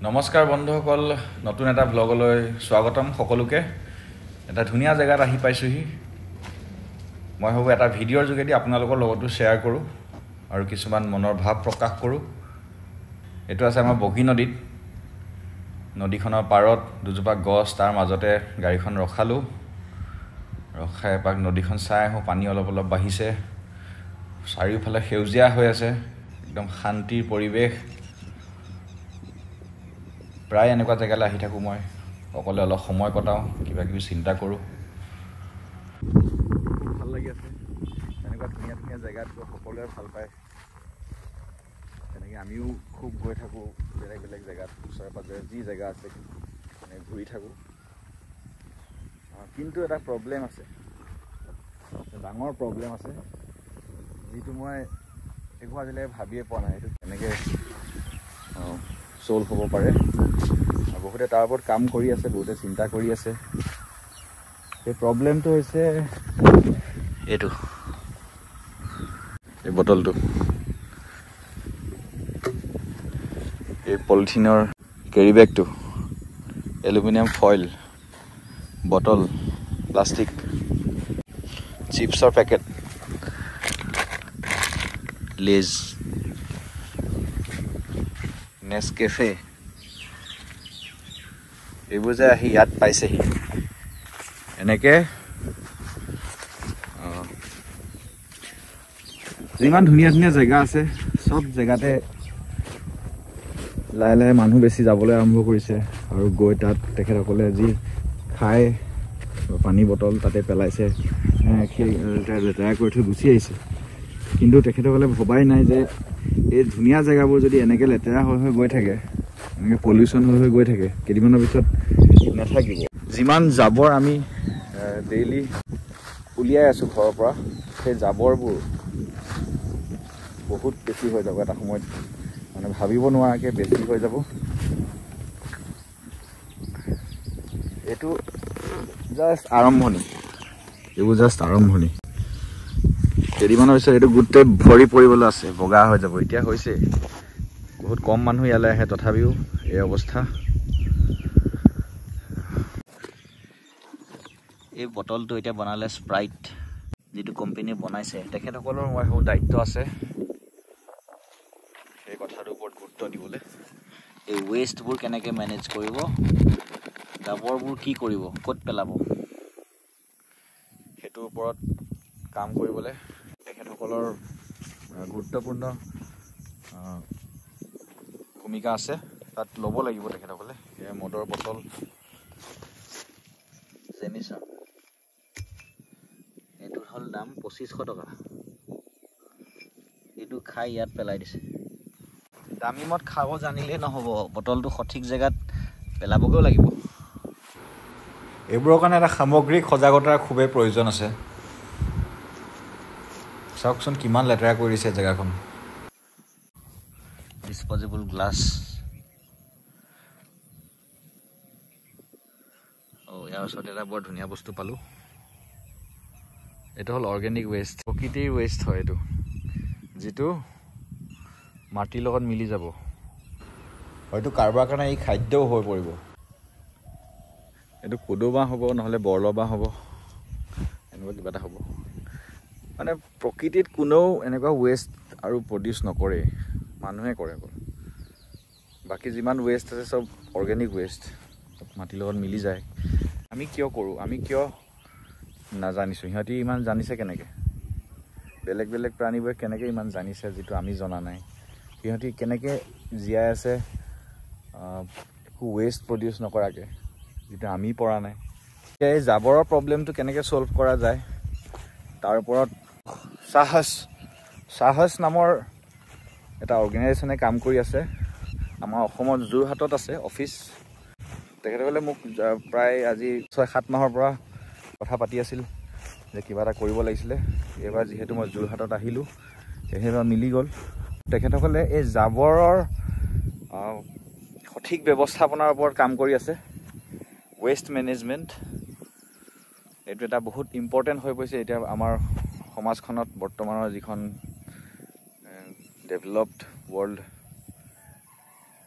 নমস্কাৰ বন্ধুসকল, নতুন এটা ব্লগলৈ স্বাগতম সকলোকে। এটা ধুনীয়া জেগাত আহি পাইছোহি। মই ভাবোঁ এটা ভিডিঅ'ৰ যোগেদি আপোনালোকৰ লগতো শ্বেয়াৰ কৰোঁ আৰু কিছুমান মনৰ ভাৱ প্ৰকাশ কৰোঁ। এইটো আছে আমাৰ বগী নদীত। নদীখনৰ পাৰত দুজোপা গছ, তাৰ মাজতে গাড়ীখন ৰখালোঁ। ৰখাই এপাক নদীখন চাই আহোঁ। পানী অলপ অলপ বাঢ়িছে, চাৰিওফালে সেউজীয়া হৈ আছে, একদম শান্তিৰ পৰিৱেশ। প্ৰায় এনেকুৱা জেগালৈ আহি থাকোঁ মই, অকলে অলপ সময় কটাওঁ, কিবা কিবি চিন্তা কৰোঁ। খুব ভাল লাগি আছে এনেকুৱা ধুনীয়া ধুনীয়া জেগাত গৈ, সকলোৱে ভাল পায়। তেনেকৈ আমিও খুব গৈ থাকোঁ বেলেগ বেলেগ জেগাত, ওচৰে পাঁজৰে যি জেগা আছে মানে ঘূৰি থাকোঁ। কিন্তু এটা প্ৰব্লেম আছে, ডাঙৰ প্ৰব্লেম আছে, যিটো মই একো আজিলৈকে ভাবিয়ে পোৱা নাই এইটো কেনেকৈ ছল্ভ হ'ব পাৰে। বহুতে তাৰ ওপৰত কাম কৰি আছে, বহুতে চিন্তা কৰি আছে। এই প্ৰব্লেমটো হৈছে এইটো, এই বটলটো, এই পলিথিনৰ কেৰি বেগটো, এলুমিনিয়াম ফইল, বটল, প্লাষ্টিক, চিপছৰ পেকেট, লেজ, নেছকেফে, এইবোৰ যে আহি ইয়াত পাইছেহি। এনেকৈ যিমান ধুনীয়া ধুনীয়া জেগা আছে, চব জেগাতে লাহে লাহে মানুহ বেছি যাবলৈ আৰম্ভ কৰিছে। আৰু গৈ তাত তেখেতসকলে যি খায়, পানী বটল তাতে পেলাইছে, লেতেৰা কৰি থৈ গুচি আহিছে। কিন্তু তেখেতসকলে ভবাই নাই যে এই ধুনীয়া জেগাবোৰ যদি এনেকৈ লেতেৰা হৈ হৈ গৈ থাকে, এনেকৈ পলিউশ্যন হৈ হৈ গৈ থাকে, কেইদিনমানৰ পিছত নাথাকিব। যিমান জাবৰ আমি ডেইলি উলিয়াই আছোঁ ঘৰৰ পৰা, সেই জাবৰবোৰ বহুত বেছি হৈ যাব এটা সময়ত, মানে ভাবিব নোৱাৰাকৈ বেছি হৈ যাব। এইটো জাষ্ট আৰম্ভণি, এইবোৰ জাষ্ট আৰম্ভণি। কেইদিনমানৰ পিছত এইটো গোটেই ভৰি পৰিবলৈ আছে, বগা হৈ যাব। এতিয়া হৈছে, বহুত কম মানুহ ইয়ালৈ আহে, তথাপিও এই অৱস্থা। এই বটলটো এতিয়া বনালে স্প্ৰাইট, যিটো কোম্পানীয়ে বনাইছে তেখেতসকলৰ মই ভাবোঁ দায়িত্ব আছে এই কথাটোৰ ওপৰত গুৰুত্ব দিবলৈ। এই ৱেষ্টবোৰ কেনেকৈ মেনেজ কৰিব, জাবৰবোৰ কি কৰিব, ক'ত পেলাব, সেইটোৰ ওপৰত কাম কৰিবলৈ তেখেতসকলৰ গুৰুত্বপূৰ্ণ ভূমিকা আছে। তাত ল'ব লাগিব তেখেতসকলে। এই মদৰ বটল, জেমিছন, এইটোৰ হ'ল দাম 2500 টকা। এইটো খাই ইয়াত পেলাই দিছে। দামী মদ খাব জানিলেই নহ'ব, বটলটো সঠিক জেগাত পেলাবগৈও লাগিব। এইবোৰৰ কাৰণে এটা সামগ্ৰিক সজাগতাৰ খুবেই প্ৰয়োজন আছে। চাওকচোন কিমান লেতেৰা কৰি দিছে জেগাখন। ডিছপ'জেবল গ্লাছ, ইয়াৰ ওচৰত এটা বৰ ধুনীয়া বস্তু পালোঁ। এইটো হ'ল অৰ্গেনিক ৱেষ্ট, প্ৰকৃতিৰ ৱেষ্ট হয় এইটো, যিটো মাটিৰ লগত মিলি যাব। হয়তো কাৰোবাৰ কাৰণে এই খাদ্যও হৈ পৰিব। এইটো কোদো বাঁহ হ'ব, নহ'লে বৰলৰ বাঁহ হ'ব, এনেকুৱা কিবা এটা হ'ব। মানে প্ৰকৃতিত কোনেও এনেকুৱা ৱেষ্ট আৰু প্ৰডিউচ নকৰে, মানুহে কৰে অকল। বাকী যিমান ৱেষ্ট আছে চব অৰ্গেনিক ৱেষ্ট, মাটিৰ লগত মিলি যায়। আমি কিয় কৰোঁ, আমি কিয় নাজানিছোঁ? সিহঁতি ইমান জানিছে কেনেকৈ? বেলেগ বেলেগ প্ৰাণীবোৰে কেনেকৈ ইমান জানিছে যিটো আমি জনা নাই? সিহঁতি কেনেকৈ জীয়াই আছে একো ৱেষ্ট প্ৰডিউচ নকৰাকৈ, যিটো আমি পৰা নাই? এতিয়া এই জাবৰৰ প্ৰব্লেমটো কেনেকৈ ছল্ভ কৰা যায় তাৰ ওপৰত সাহস নামৰ এটা অৰ্গেনাইজেশ্যনে কাম কৰি আছে। আমাৰ অসমৰ যোৰহাটত আছে অফিচ। তেখেতসকলে মোক প্ৰায় আজি 6-7 মাহৰ পৰা কথা পাতি আছিল যে কিবা এটা কৰিব লাগিছিলে। এইবাৰ যিহেতু মই যোৰহাটত আহিলোঁ, সেইবাৰ মিলি গ'ল। তেখেতসকলে এই জাবৰৰ সঠিক ব্যৱস্থাপনাৰ ওপৰত কাম কৰি আছে। ৱেষ্ট মেনেজমেণ্ট এইটো এটা বহুত ইম্পৰ্টেণ্ট হৈ পৰিছে এতিয়া আমাৰ সমাজখনত। বৰ্তমানৰ যিখন ডেভেলপড ৱৰ্ল্ড,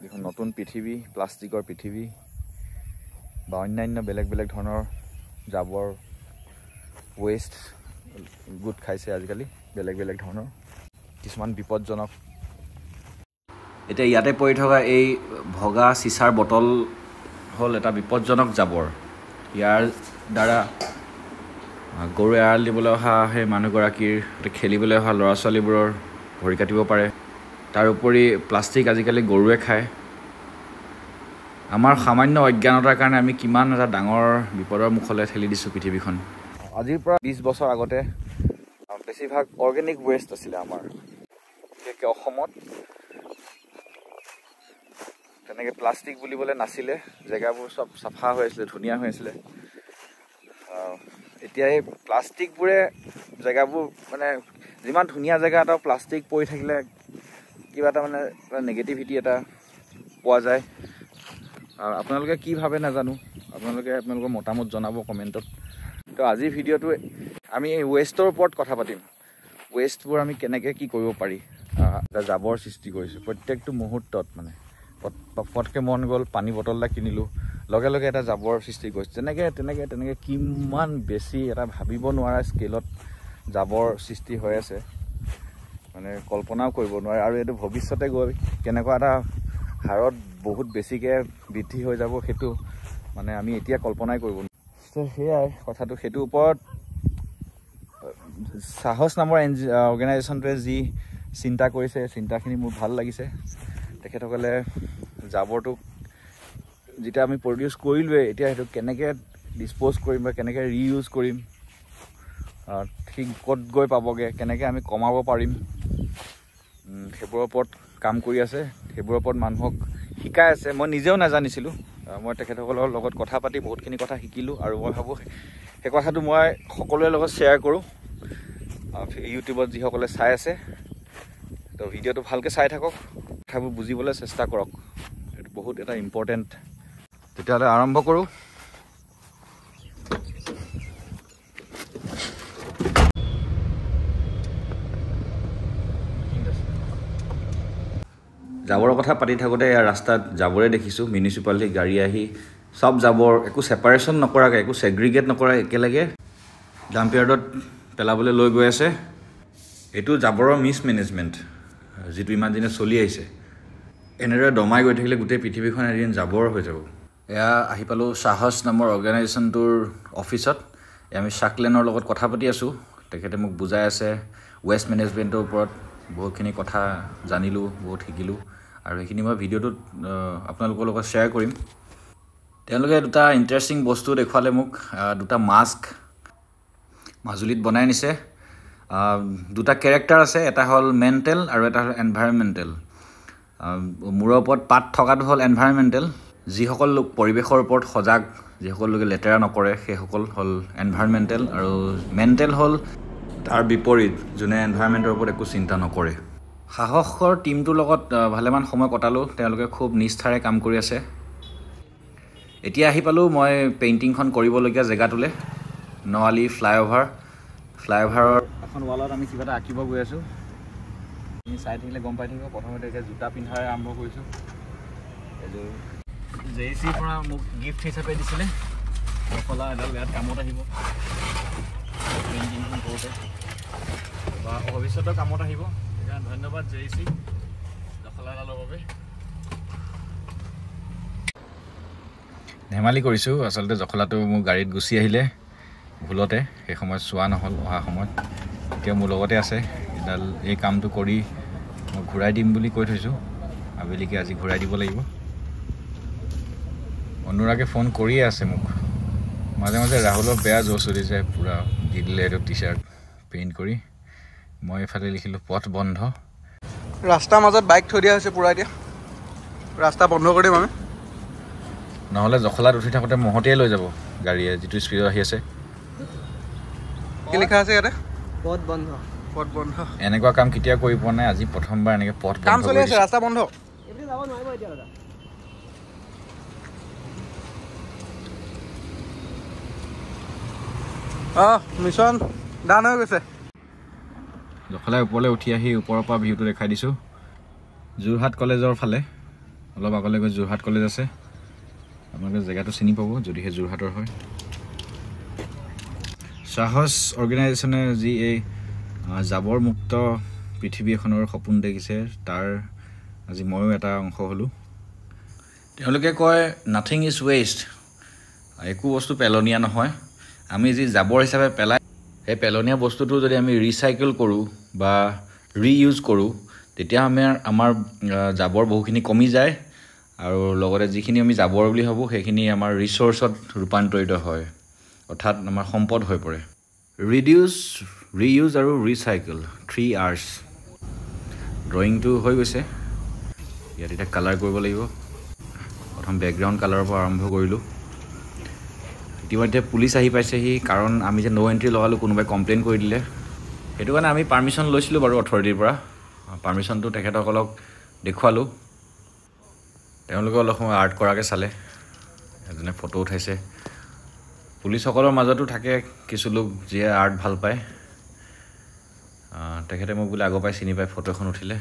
এখন নতুন পৃথিৱী, প্লাষ্টিকৰ পৃথিৱী বা অন্যান্য বেলেগ বেলেগ ধৰণৰ জাবৰ ৱেষ্ট গোট খাইছে আজিকালি বেলেগ বেলেগ ধৰণৰ কিছুমান বিপদজনক। এতিয়া ইয়াতে পৰি থকা এই ভগা চিচাৰ বটল হ'ল এটা বিপদজনক জাবৰ। ইয়াৰ দ্বাৰা গৰু এৰাল দিবলৈ অহা সেই মানুহগৰাকীৰ খেলিবলৈ অহা ল'ৰা ছোৱালীবোৰৰ ভৰি কাটিব পাৰে। তাৰোপৰি প্লাষ্টিক আজিকালি গৰুৱে খায়। আমাৰ সামান্য অজ্ঞানতাৰ কাৰণে আমি কিমান এটা ডাঙৰ বিপদৰ মুখলৈ ঠেলি দিছোঁ পৃথিৱীখন। আজিৰ পৰা 20 বছৰ আগতে বেছিভাগ অৰ্গেনিক ৱেষ্ট আছিলে আমাৰ, বিশেষকৈ অসমত তেনেকৈ প্লাষ্টিক বুলিবলৈ নাছিলে। জেগাবোৰ চব চাফা হৈ আছিলে, ধুনীয়া হৈ আছিলে। এতিয়া এই প্লাষ্টিকবোৰে জেগাবোৰ মানে যিমান ধুনীয়া জেগা এটা প্লাষ্টিক পৰি থাকিলে কিবা এটা মানে নেগেটিভিটি এটা পোৱা যায়। আপোনালোকে কি ভাবে নাজানো, আপোনালোকৰ মতামত জনাব কমেণ্টত। তো আজিৰ ভিডিঅ'টো আমি এই ৱেষ্টৰ ওপৰত কথা পাতিম। ৱেষ্টবোৰ আমি কেনেকৈ কি কৰিব পাৰি। এটা জাবৰ সৃষ্টি কৰিছোঁ প্ৰত্যেকটো মুহূৰ্তত। মানে পটকৈ মন গ'ল পানী বটল এটা কিনিলোঁ, লগে লগে এটা জাবৰ সৃষ্টি কৰিছোঁ। তেনেকৈ কিমান বেছি এটা ভাবিব নোৱাৰা স্কেলত জাবৰ সৃষ্টি হৈ আছে, মানে কল্পনাও কৰিব নোৱাৰে। আৰু এইটো ভৱিষ্যতে গৈ কেনেকুৱা এটা হাৰত বহুত বেছিকৈ বৃদ্ধি হৈ যাব সেইটো মানে আমি এতিয়া কল্পনাই কৰিব নোৱাৰোঁ। সেয়াই কথাটো। সেইটোৰ ওপৰত সাহস নামৰ অৰ্গেনাইজেশ্যনটোৱে যি চিন্তা কৰিছে, চিন্তাখিনি মোৰ ভাল লাগিছে। তেখেতসকলে জাবৰটোক যেতিয়া আমি প্ৰডিউচ কৰিলোৱে, এতিয়া সেইটো কেনেকৈ ডিছপ'জ কৰিম বা কেনেকৈ ৰিইউজ কৰিম, ঠিক ক'ত গৈ পাবগৈ, কেনেকৈ আমি কমাব পাৰিম, সেইবোৰৰ ওপৰত কাম কৰি আছে। সেইবোৰৰ ওপৰত মানুহক শিকাই আছে। মই নিজেও নাজানিছিলোঁ। মই তেখেতসকলৰ লগত কথা পাতি বহুতখিনি কথা শিকিলোঁ। আৰু মই ভাবোঁ সেই কথাটো মই সকলোৰে লগত শ্বেয়াৰ কৰোঁ। ইউটিউবত যিসকলে চাই আছে, তো ভিডিঅ'টো ভালকৈ চাই থাকক, কথাবোৰ বুজিবলৈ চেষ্টা কৰক। এইটো বহুত এটা ইম্পৰ্টেণ্ট। তেতিয়াহ'লে আৰম্ভ কৰোঁ। জাবৰৰ কথা পাতি থাকোঁতে ইয়াৰ ৰাস্তাত জাবৰে দেখিছোঁ। মিউনিচিপালিটি গাড়ী আহি চব জাবৰ একো ছেপাৰেশ্যন নকৰাকৈ, একো ছেগ্ৰিগেট নকৰাকৈ একেলগে ডাম্পয়াৰ্ডত পেলাবলৈ লৈ গৈ আছে। এইটো জাবৰৰ মিছমেনেজমেণ্ট, যিটো ইমান দিনে চলি আহিছে। এনেদৰে দমাই গৈ থাকিলে গোটেই পৃথিৱীখন এদিন জাবৰ হৈ যাব। এয়া আহি পালোঁ সাহস নামৰ অৰ্গেনাইজেশ্যনটোৰ অফিচত। আমি শ্বাকলেনৰ লগত কথা পাতি আছোঁ। তেখেতে মোক বুজাই আছে ৱেষ্ট মেনেজমেণ্টৰ ওপৰত। বহুতখিনি কথা জানিলোঁ, বহুত শিকিলোঁ। আৰু সেইখিনি মই ভিডিঅ'টোত আপোনালোকৰ লগত শ্বেয়াৰ কৰিম। তেওঁলোকে দুটা ইণ্টাৰেষ্টিং বস্তু দেখুৱালে মোক। দুটা মাস্ক মাজুলীত বনাই নিছে। দুটা কেৰেক্টাৰ আছে, এটা হ'ল মেণ্টেল আৰু এটা হ'ল এনভাইৰমেণ্টেল। মূৰৰ ওপৰত পাত থকাটো হ'ল এনভাইৰমেণ্টেল। যিসকল লোক পৰিৱেশৰ ওপৰত সজাগ, যিসকল লোকে লেতেৰা নকৰে, সেইসকল হ'ল এনভাইৰমেণ্টেল। আৰু মেণ্টেল হ'ল তাৰ বিপৰীত, যোনে এনভাইৰমেণ্টৰ ওপৰত একো চিন্তা নকৰে। সাহসৰ টীমটোৰ লগত ভালেমান সময় কটালোঁ। তেওঁলোকে খুব নিষ্ঠাৰে কাম কৰি আছে। এতিয়া আহি পালোঁ মই পেইণ্টিংখন কৰিবলগীয়া জেগাটোলৈ, নৱালী ফ্লাইঅভাৰৰ এখন ৱালত আমি কিবা এটা আঁকিব গৈ আছোঁ। তুমি চাই থাকিলে গম পাই থাকিব। প্ৰথমতে এতিয়া জোতা পিন্ধাৰে আৰম্ভ কৰিছোঁ। এইটো JECৰ পৰা মোক গিফ্ট হিচাপে দিছিলে। জখলা এডাল ইয়াত কামত আহিব পেইণ্টিংখন কৰোঁতে, বা ভৱিষ্যতৰ কামত আহিব। সেইকাৰণে ধন্যবাদ JEC জখলা এডালৰ বাবে। ধেমালি কৰিছোঁ। আচলতে জখলাটো মোৰ গাড়ীত গুচি আহিলে ভুলতে, সেই সময়ত চোৱা নহ'ল। অহা সময়ত এতিয়া মোৰ লগতে আছে। এডাল এই কামটো কৰি মই ঘূৰাই দিম বুলি কৈ থৈছোঁ। আবেলিকৈ আজি ঘূৰাই দিব লাগিব। অনুৰাগে ফোন কৰিয়ে আছে মোক। মাজে মাজে ৰাহুলৰ বেয়া জোচ উঠিছে, পূৰা দি দিলে এইটো টি চাৰ্ট পেইণ্ট কৰি। মই এইফালে লিখিলোঁ পথ বন্ধ। ৰাস্তাৰ মাজত বাইক থৈ দিয়া হৈছে পূৰা। এতিয়া ৰাস্তা বন্ধ কৰি দিম আমি, নহ'লে জখলাত উঠি থাকোঁতে মহতিয়াই লৈ যাব গাড়ীয়ে, যিটো স্পীডত আহি আছে। কি লিখা আছে ইয়াতে? পথ বন্ধ। পথ বন্ধ। এনেকুৱা কাম কেতিয়াও কৰি পোৱা নাই। আজি প্ৰথমবাৰ এনেকৈ পথ বন্ধ কাম চলি আছে, ৰাস্তা বন্ধ। এইফালে যাব নোৱাৰিব এতিয়া দাদা। মিছন ডান হৈ গৈছে। জখলাই ওপৰলৈ উঠি আহি ওপৰৰ পৰা ভিউটো দেখাই দিছোঁ। যোৰহাট কলেজৰ ফালে অলপ আগলৈ গৈ যোৰহাট কলেজ আছে আপোনালোকে জেগাটো চিনি পাব যদিহে যোৰহাটৰ হয় সাহস অৰ্গেনাইজেশ্যনে যি এই জাবৰ মুক্ত পৃথিৱী এখনৰ সপোন দেখিছে তাৰ আজি ময়ো এটা অংশ হ'লোঁ তেওঁলোকে কয় নাথিং ইজ ৱেষ্ট একো বস্তু পেলনীয়া নহয় আমি যি জাবৰ হিচাপে পেলাই সেই পেলনীয়া বস্তুটো যদি আমি ৰিচাইকেল কৰোঁ বা ৰিইউজ কৰোঁ তেতিয়া আমাৰ জাবৰ বহুখিনি কমি যায় আৰু লগতে যিখিনি আমি জাবৰ বুলি ভাবোঁ সেইখিনি আমাৰ ৰিচোৰ্চত ৰূপান্তৰিত হয় অৰ্থাৎ আমাৰ সম্পদ হৈ পৰে ৰিডিউচ ৰিইউজ আৰু ৰিচাইকেল 3 Rs ড্ৰয়িংটো হৈ গৈছে ইয়াত এতিয়া কালাৰ কৰিব লাগিব প্ৰথম বেকগ্ৰাউণ্ড কালাৰৰ পৰা আৰম্ভ কৰিলোঁ ইতিমধ্যে পুলিচ আহি পাইছেহি কাৰণ আমি যে নো এণ্ট্ৰি লগালোঁ কোনোবাই কমপ্লেইন কৰি দিলে সেইটো কাৰণে আমি পাৰ্মিশ্যন লৈছিলোঁ বাৰু অথৰিটিৰ পৰা পাৰ্মিশ্যনটো তেখেতসকলক দেখুৱালোঁ তেওঁলোকে অলপ সময় আৰ্ট কৰাকৈ চালে এজনে ফটো উঠাইছে পুলিচসকলৰ মাজতো থাকে কিছু লোক যিয়ে আৰ্ট ভাল পায় তেখেতে মোক বোলে আগৰ পৰাই চিনি পায় ফটো এখন উঠিলে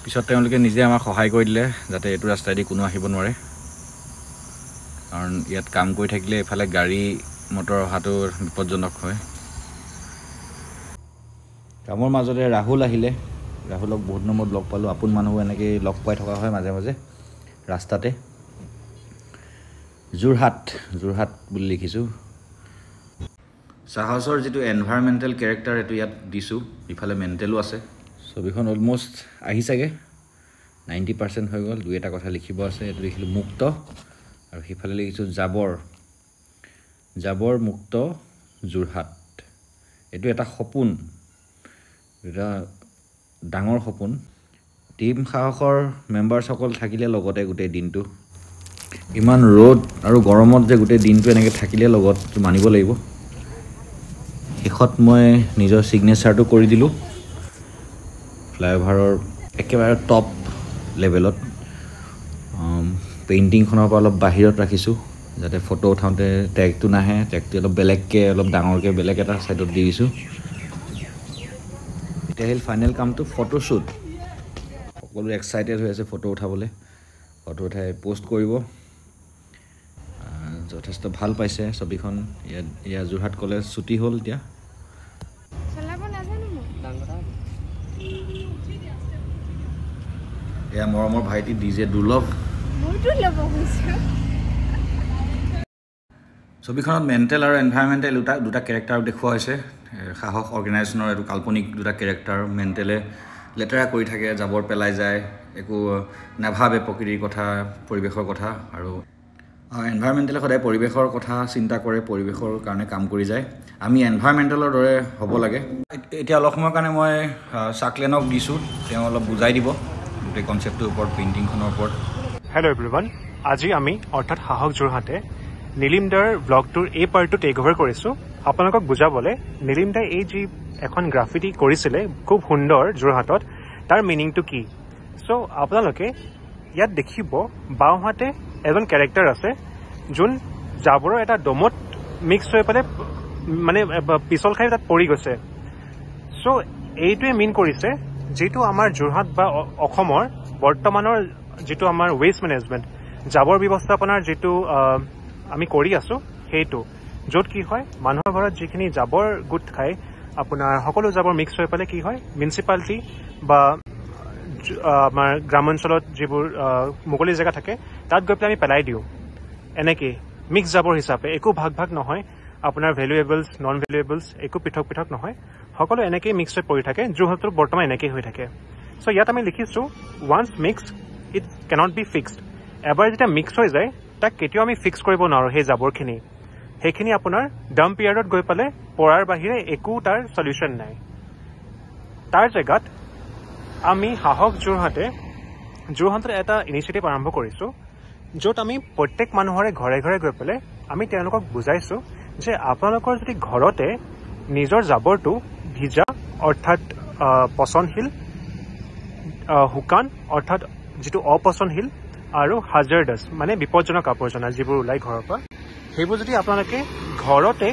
পিছত তেওঁলোকে নিজে আমাক সহায় কৰি দিলে যাতে এইটো ৰাস্তাইদি কোনো আহিব নোৱাৰে কাৰণ ইয়াত কাম কৰি থাকিলে এফালে গাড়ী মটৰ অহাটো বিপদজনক হয় কামৰ মাজতে ৰাহুল আহিলে ৰাহুলক বহুত নম্বৰত লগ পালোঁ আপোন মানুহো এনেকৈ লগ পাই থকা হয় মাজে মাজে ৰাস্তাতে যোৰহাট বুলি লিখিছোঁ সাহসৰ যিটো এনভাইৰমেণ্টেল কেৰেক্টাৰ এইটো ইয়াত দিছোঁ ইফালে মেণ্টেলো আছে ছবিখন অলমষ্ট আহিছাগে 90% হৈ গ'ল 2-এটা কথা লিখিব আছে এইটো লিখিলোঁ মুক্ত আৰু সিফালে লিখিছোঁ জাবৰ মুক্ত যোৰহাট এইটো এটা সপোন এটা ডাঙৰ সপোন টিম সাহসৰ মেম্বাৰ্ছসকল থাকিলে লগতে গোটেই দিনটো ইমান ৰ'দ আৰু গৰমত যে গোটেই দিনটো এনেকৈ থাকিলে লগত মানিব লাগিব শেষত মই নিজৰ ছিগনেচাৰটো কৰি দিলোঁ ফ্লাইঅভাৰৰ একেবাৰে টপ লেভেলত পেইণ্টিংখনৰ পৰা অলপ বাহিৰত ৰাখিছোঁ যাতে ফটো উঠাওঁতে টেগটো নাহে টেগটো অলপ বেলেগকৈ অলপ ডাঙৰকৈ বেলেগ এটা ছাইডত দি দিছোঁ এতিয়া আহিল ফাইনেল কামটো ফটোশ্বুট সকলো এক্সাইটেড হৈ আছে ফটো উঠাবলৈ ফটো উঠাই পোষ্ট কৰিব যথেষ্ট ভাল পাইছে ছবিখন ইয়াত যোৰহাট কলেজ ছুটি হ'ল এতিয়া এয়া মৰমৰ ভাইটি ডিজে দুৰ্লভ ছবিখনত মেণ্টেল আৰু এনভাইৰমেণ্টেল দুটা কেৰেক্টাৰ দেখুওৱা হৈছে সাহস অৰ্গেনাইজেশ্যনৰ এইটো কাল্পনিক দুটা কেৰেক্টাৰ মেণ্টেলে লেতেৰা কৰি থাকে জাবৰ পেলাই যায় একো নাভাবে প্ৰকৃতিৰ কথা পৰিৱেশৰ কথা আৰু এনভাইৰমেণ্টেলে সদায় পৰিৱেশৰ কথা চিন্তা কৰে পৰিৱেশৰ কাৰণে কাম কৰি যায় আমি এনভাইৰমেণ্টেলৰ দৰে হ'ব লাগে এতিয়া অলপ সময়ৰ কাৰণে মই চাকলেনক দিছোঁ তেওঁ অলপ বুজাই দিব গোটেই কনচেপ্টটোৰ ওপৰত পেইণ্টিংখনৰ ওপৰত হেল্ল' এভৰিৱান আজি আমি অৰ্থাৎ সাহস যোৰহাটে নীলিম দাৰ ব্লগটোৰ এই পাৰ্টটো টেক অভাৰ কৰিছোঁ আপোনালোকক বুজাবলৈ নীলিম দাই এই যি এখন গ্ৰাফিটি কৰিছিলে খুব সুন্দৰ যোৰহাটত তাৰ মিনিংটো কি চ' আপোনালোকে ইয়াত দেখিব বাওঁহাতে এজন কেৰেক্টাৰ আছে যোন জাবৰৰ এটা দমত মিক্স হৈ পেলাই মানে পিছল খাই তাত পৰি গৈছে চ' এইটোৱে মিন কৰিছে যিটো আমাৰ যোৰহাট বা অসমৰ বৰ্তমানৰ যিটো আমাৰ ৱেষ্ট মেনেজমেণ্ট জাবৰ ব্যৱস্থাপনাৰ যিটো আমি কৰি আছোঁ সেইটো য'ত কি হয় মানুহৰ ঘৰত যিখিনি জাবৰ গোট খাই আপোনাৰ সকলো জাবৰ মিক্স হৈ পেলাই কি হয় মিউনিচিপালিটি বা আমাৰ গ্ৰামাঞ্চলত যিবোৰ মুকলি জেগা থাকে তাত গৈ পেলাই আমি পেলাই দিওঁ এনেকৈ মিক্স জাবৰ হিচাপে একো ভাগ নহয় আপোনাৰ ভেলুৱেবলছ নন ভেলুৱেবলছ একো পৃথক নহয় সকলো এনেকেই মিক্স হৈ পৰি থাকে যোৰহাটত বৰ্তমান এনেকেই হৈ থাকে চ' ইয়াত আমি লিখিছোঁ once mix it cannot be fixed এবাৰ যেতিয়া মিক্স হৈ যায় তাক কেতিয়াও আমি ফিক্স কৰিব নোৱাৰোঁ সেই জাবৰখিনি সেইখিনি আপোনাৰ ডাম্প ইয়াৰ্ডত গৈ পেলাই পৰাৰ বাহিৰে একো তাৰ চলিউশ্যন নাই তাৰ জেগাত আমি সাহস যোৰহাটত এটা ইনিচিয়েটিভ আৰম্ভ কৰিছোঁ য'ত আমি প্ৰত্যেক মানুহৰে ঘৰে ঘৰে গৈ পেলাই আমি তেওঁলোকক বুজাইছোঁ যে আপোনালোকৰ যদি ঘৰতে নিজৰ জাবৰটো ভিজা অৰ্থাৎ পচনশীল শুকান অৰ্থাৎ যিটো অপচনশীল আৰু হাজাৰ্ডাছ মানে বিপদজনক আৱৰ্জনা যিবোৰ ওলাই ঘৰৰ পৰা সেইবোৰ যদি আপোনালোকে ঘৰতে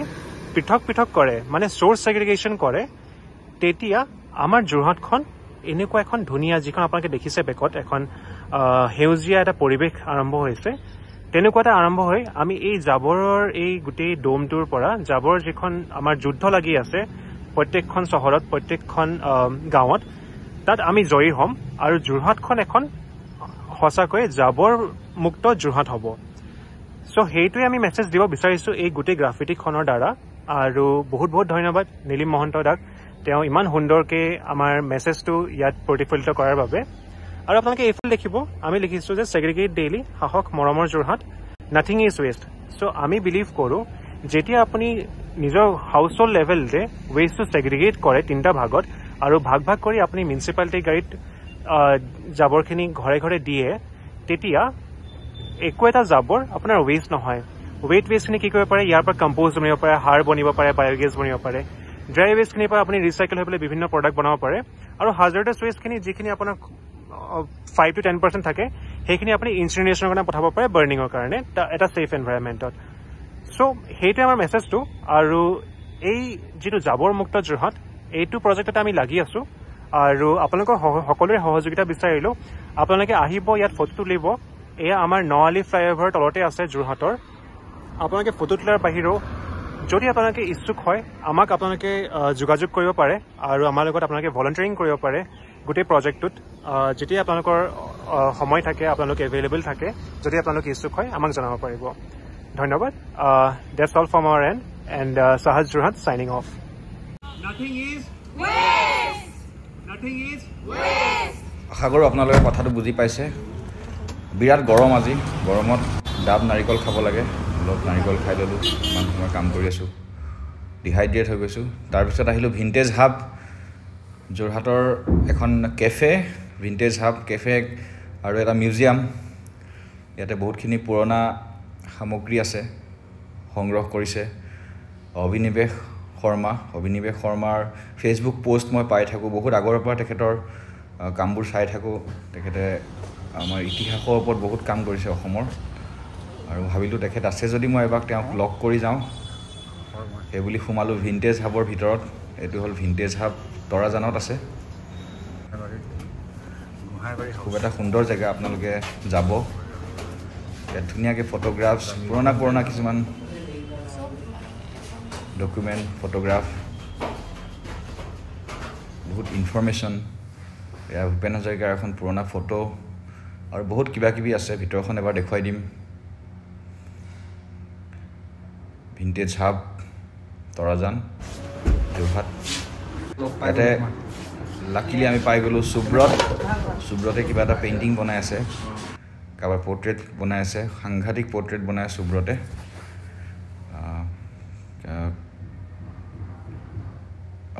পৃথক কৰে মানে চ'ৰ্চ ছেগ্ৰিগেশ্যন কৰে তেতিয়া আমাৰ যোৰহাটখন এনেকুৱা এখন ধুনীয়া যিখন আপোনালোকে দেখিছে বেকত এখন সেউজীয়া এটা পৰিৱেশ আৰম্ভ হৈছে তেনেকুৱা এটা আৰম্ভ হৈ আমি এই জাবৰৰ এই গোটেই ডোমটোৰ পৰা জাবৰ যিখন আমাৰ যুদ্ধ লাগি আছে প্ৰত্যেকখন চহৰত প্ৰত্যেকখন গাঁৱত তাত আমি জয়ী হ'ম আৰু যোৰহাটখন এখন সঁচাকৈ জাবৰ মুক্ত যোৰহাট হ'ব সো সেইটোৱে আমি মেছেজ দিব বিচাৰিছো এই গোটেই গ্ৰাফিটিখনৰ দ্বাৰা আৰু বহুত বহুত ধন্যবাদ নীলিম মহন্ত দাক তেওঁ ইমান সুন্দৰকৈ আমাৰ মেছেজটো ইয়াত প্ৰতিফলিত কৰাৰ বাবে আৰু আপোনালোকে এইফালে দেখিব আমি লিখিছোঁ যে ছেগ্ৰিগেট ডেইলি সাহস মৰমৰ যোৰহাট নাথিং ইজ ৱেষ্ট চ' আমি বিলিভ কৰোঁ যেতিয়া আপুনি নিজৰ হাউচ হোল্ড লেভেলতে ৱেষ্টটো ছেগ্ৰিগেট কৰে 3টা ভাগত আৰু ভাগ ভাগ কৰি আপুনি মিউনিচিপালিটি গাড়ীত জাবৰখিনি ঘৰে ঘৰে দিয়ে তেতিয়া একো এটা জাবৰ আপোনাৰ ৱেষ্ট নহয় ৱেষ্টখিনি কি কৰিব পাৰে ইয়াৰ পৰা কম্প'ষ্ট বনিব পাৰে সাৰ বনিব পাৰে বায়'গেছ বনিব পাৰে ড্ৰাই ৱেষ্টখিনিৰ পৰা আপুনি ৰিচাইকেল হৈ পেলাই বিভিন্ন প্ৰডাক্ট বনাব পাৰে আৰু হাজাৰডাছ ৱেষ্টখিনি যিখিনি আপোনাৰ 5 to 10% থাকে সেইখিনি আপুনি ইনচিনেশ্যনৰ কাৰণে পঠাব পাৰে বাৰ্ণিঙৰ কাৰণে এটা ছেফ এনভাইৰনমেণ্টত চ' সেইটোৱে আমাৰ মেছেজটো আৰু এই যিটো জাবৰ মুক্ত যোৰহাট এইটো প্ৰজেক্টতে আমি লাগি আছোঁ আৰু আপোনালোকৰ সকলোৰে সহযোগিতা বিচাৰিলোঁ আপোনালোকে আহিব ইয়াত ফটো তুলিব এয়া আমাৰ নআলি ফ্লাইঅভাৰৰ তলতে আছে যোৰহাটৰ আপোনালোকে ফটো তোলাৰ বাহিৰেও যদি আপোনালোকে ইচ্ছুক হয় আমাক আপোনালোকে যোগাযোগ কৰিব পাৰে আৰু আমাৰ লগত আপোনালোকে ভলণ্টিয়াৰিং কৰিব পাৰে গোটেই প্ৰজেক্টটোত যেতিয়া আপোনালোকৰ সময় থাকে আপোনালোকে এভেইলেবল থাকে যদি আপোনালোকে ইচ্ছুক হয় আমাক জনাব পাৰিব ধন্যবাদ that's all from our end সাহস যোৰহাট চাইনিং অফ আশা কৰোঁ আপোনালোকে কথাটো বুজি পাইছে বিৰাট গৰম আজি গৰমত ডাব নাৰিকল খাব লাগে অলপ নাৰিকল খাই ল'লোঁ ইমান সময় কাম কৰি আছোঁ ডিহাইড্ৰেট হৈ গৈছোঁ তাৰপিছত আহিলোঁ ভিণ্টেজ হাব যোৰহাটৰ এখন কেফে ভিণ্টেজ হাব কেফে আৰু এটা মিউজিয়াম ইয়াতে বহুতখিনি পুৰণা সামগ্ৰী আছে সংগ্ৰহ কৰিছে অভিনিৱেশ শৰ্মাৰ ফেচবুক পোষ্ট মই পাই থাকোঁ বহুত আগৰ পৰা তেখেতৰ কামবোৰ চাই থাকোঁ তেখেতে আমাৰ ইতিহাসৰ ওপৰত বহুত কাম কৰিছে অসমৰ আৰু ভাবিলোঁ তেখেত আছে যদি মই এবাৰ তেওঁক লগ কৰি যাওঁ সেইবুলি সোমালোঁ ভিণ্টেজ হাবৰ ভিতৰত এইটো হ'ল ভিণ্টেজ হাব তৰাজানত আছে খুব এটা সুন্দৰ জেগা আপোনালোকে যাব ইয়াত ধুনীয়াকৈ ফটোগ্ৰাফছ পুৰণা কিছুমান ডকুমেণ্ট ফটোগ্ৰাফ বহুত ইনফৰ্মেশ্যন এয়া ভূপেন হাজৰিকাৰ এখন পুৰণা ফটো আৰু বহুত কিবা কিবি আছে ভিতৰখন এবাৰ দেখুৱাই দিম ভিণ্টেজ হাব তৰাজান যোৰহাট ইয়াতে লাকিলি আমি পাই গ'লোঁ সুব্ৰতে কিবা এটা পেইণ্টিং বনাই আছে কাৰোবাৰ পৰ্ট্ৰেট বনাই আছে সাংঘাতিক পৰ্ট্ৰেট বনাই সুব্ৰতে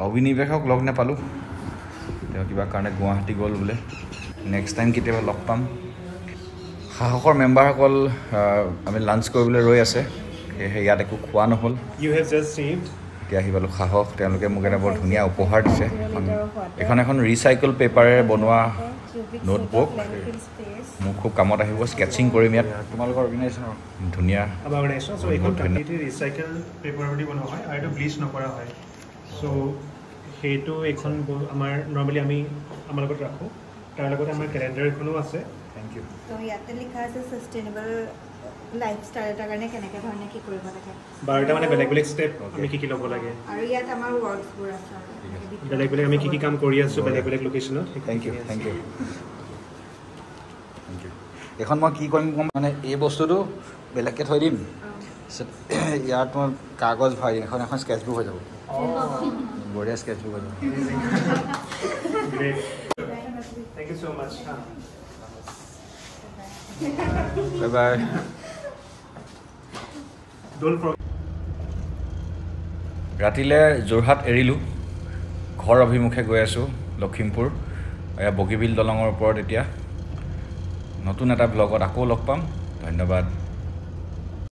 অভিনিৱেশক লগ নাপালোঁ তেওঁ কিবা কাৰণে গুৱাহাটী গ'ল বোলে নেক্সট টাইম কেতিয়াবা লগ পাম সাহসৰ মেম্বাৰসকল আমি লাঞ্চ কৰিবলৈ ৰৈ আছে সেয়েহে ইয়াত একো খোৱা নহ'ল এতিয়া আহি পালোঁ সাহস তেওঁলোকে মোক এটা বৰ ধুনীয়া উপহাৰ দিছে এখন ৰিচাইকেল পেপাৰেৰে বনোৱা নোটবুক মোক খুব কামত আহিব স্কেচিং কৰিম ইয়াত তোমালোকৰ অৰ্গেনাইজেশ্যনৰ ধুনীয়া ৰিচাইকেল পেপাৰ বুলি বনোৱা হয় আৰু এইটো ব্লিচ নকৰা হয় চ' সেইটো এখন আমাৰ নৰ্মেলি আমি আমাৰ লগত ৰাখোঁ তাৰ লগতে আমাৰ কেলেণ্ডাৰ এখনো আছে থেংক ইউ তো ইয়াতে লিখা আছে সাষ্টেইনেবল লাইফষ্টাইল এটাৰ কাৰণে কেনেকৈ ধৰণে কি কৰিব লাগে 12টা মানে বেলেগ ষ্টেপ আমি কি ল'ব লাগে আৰু ইয়াত আমাৰ ৱৰ্কছবোৰ আছে বেলেগ আমি কি কাম কৰি আছোঁ বেলেগ লোকেশ্যনত থেংক ইউ এখন মই কি কৰিম ক'ম মানে এই বস্তুটো বেলেগকৈ থৈ দিম ইয়াত মই কাগজ ভৰাই দিম এখন স্কেচবুক হৈ যাব বঢ়িয়া স্কেচবুক হৈ যাব Thank you so much. Bye bye ৰাতিলৈ যোৰহাট এৰিলোঁ ঘৰ অভিমুখে গৈ আছোঁ লখিমপুৰ এয়া বগীবিল দলঙৰ ওপৰত এতিয়া নতুন এটা ব্লগত আকৌ লগ পাম ধন্যবাদ